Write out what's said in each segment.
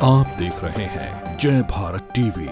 आप देख रहे हैं जय भारत टीवी।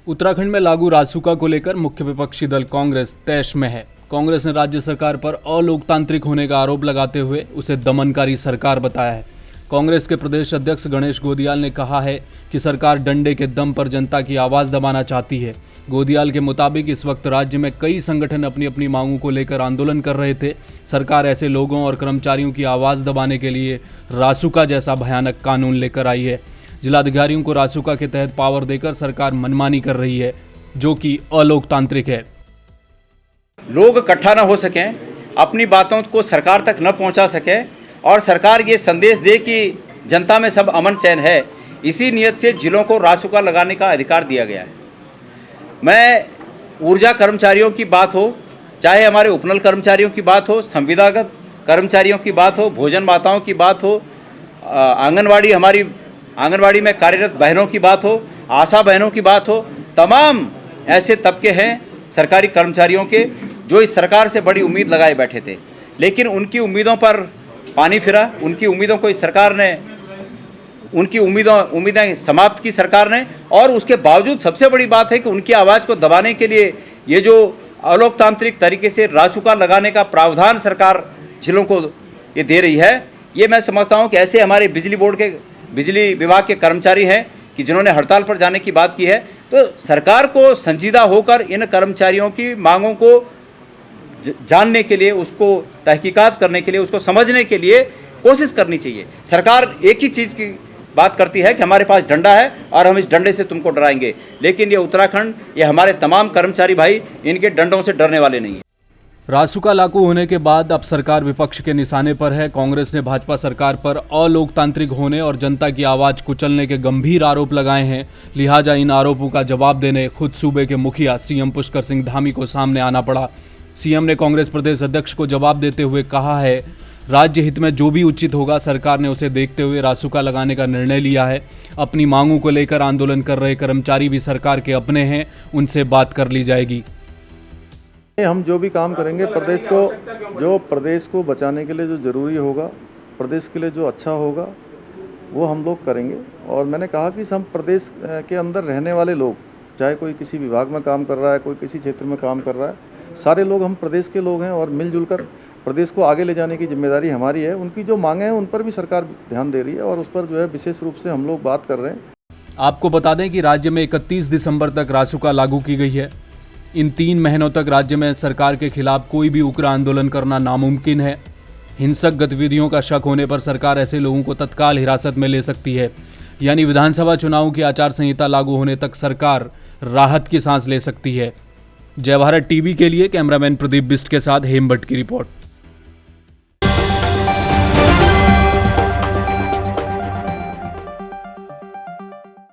उत्तराखंड में लागू रासुका को लेकर मुख्य विपक्षी दल कांग्रेस तैश में है। कांग्रेस ने राज्य सरकार पर अलोकतांत्रिक होने का आरोप लगाते हुए उसे दमनकारी सरकार बताया है। कांग्रेस के प्रदेश अध्यक्ष गणेश गोदियाल ने कहा है कि सरकार डंडे के दम पर जनता की आवाज दबाना चाहती है। गोदियाल के मुताबिक इस वक्त राज्य में कई संगठन अपनी अपनी मांगों को लेकर आंदोलन कर रहे थे। सरकार ऐसे लोगों और कर्मचारियों की आवाज दबाने के लिए रासुका जैसा भयानक कानून लेकर आई है। जिलाधिकारियों को रासुका के तहत पावर देकर सरकार मनमानी कर रही है, जो कि अलोकतांत्रिक है। लोग इकट्ठा न हो सकें, अपनी बातों को सरकार तक न पहुंचा सके और सरकार ये संदेश दे कि जनता में सब अमन चैन है, इसी नियत से जिलों को रासुका लगाने का अधिकार दिया गया है। मैं ऊर्जा कर्मचारियों की बात हो, चाहे हमारे उपनल कर्मचारियों की बात हो, संविदागत कर्मचारियों की बात हो, भोजन माताओं की बात हो, हमारी आंगनवाड़ी में कार्यरत बहनों की बात हो, आशा बहनों की बात हो, तमाम ऐसे तबके हैं सरकारी कर्मचारियों के जो इस सरकार से बड़ी उम्मीद लगाए बैठे थे, लेकिन उनकी उम्मीदों पर पानी फिरा। उनकी उम्मीदों को इस सरकार ने उम्मीदें समाप्त की सरकार ने, और उसके बावजूद सबसे बड़ी बात है कि उनकी आवाज़ को दबाने के लिए ये जो अलोकतांत्रिक तरीके से रासुका लगाने का प्रावधान सरकार जिलों को ये दे रही है, ये मैं समझता हूँ कि ऐसे हमारे बिजली विभाग के कर्मचारी हैं कि जिन्होंने हड़ताल पर जाने की बात की है, तो सरकार को संजीदा होकर इन कर्मचारियों की मांगों को जानने के लिए, उसको तहकीकात करने के लिए, उसको समझने के लिए कोशिश करनी चाहिए। सरकार एक ही चीज़ की बात करती है कि हमारे पास डंडा है और हम इस डंडे से तुमको डराएंगे, लेकिन ये उत्तराखंड, ये हमारे तमाम कर्मचारी भाई इनके डंडों से डरने वाले नहीं हैं। रासुका लागू होने के बाद अब सरकार विपक्ष के निशाने पर है। कांग्रेस ने भाजपा सरकार पर अलोकतांत्रिक होने और जनता की आवाज कुचलने के गंभीर आरोप लगाए हैं। लिहाजा इन आरोपों का जवाब देने खुद सूबे के मुखिया सीएम पुष्कर सिंह धामी को सामने आना पड़ा। सीएम ने कांग्रेस प्रदेश अध्यक्ष को जवाब देते हुए कहा है, राज्य हित में जो भी उचित होगा सरकार ने उसे देखते हुए रासुका लगाने का निर्णय लिया है। अपनी मांगों को लेकर आंदोलन कर रहे कर्मचारी भी सरकार के अपने हैं, उनसे बात कर ली जाएगी। हम जो भी काम करेंगे प्रदेश को बचाने के लिए जो ज़रूरी होगा, प्रदेश के लिए जो अच्छा होगा, वो हम लोग करेंगे। और मैंने कहा कि हम प्रदेश के अंदर रहने वाले लोग, चाहे कोई किसी विभाग में काम कर रहा है, कोई किसी क्षेत्र में काम कर रहा है, सारे लोग हम प्रदेश के लोग हैं और मिलजुल कर प्रदेश को आगे ले जाने की जिम्मेदारी हमारी है। उनकी जो मांगे हैं उन पर भी सरकार ध्यान दे रही है और उस पर जो है विशेष रूप से हम लोग बात कर रहे हैं। आपको बता दें कि राज्य में 31 दिसंबर तक रासुका लागू की गई है। इन 3 महीनों तक राज्य में सरकार के खिलाफ कोई भी उग्र आंदोलन करना नामुमकिन है। हिंसक गतिविधियों का शक होने पर सरकार ऐसे लोगों को तत्काल हिरासत में ले सकती है, यानी विधानसभा चुनाव की आचार संहिता लागू होने तक सरकार राहत की सांस ले सकती है। जय भारत टीवी के लिए कैमरामैन प्रदीप बिस्ट के साथ हेम भट्ट की रिपोर्ट।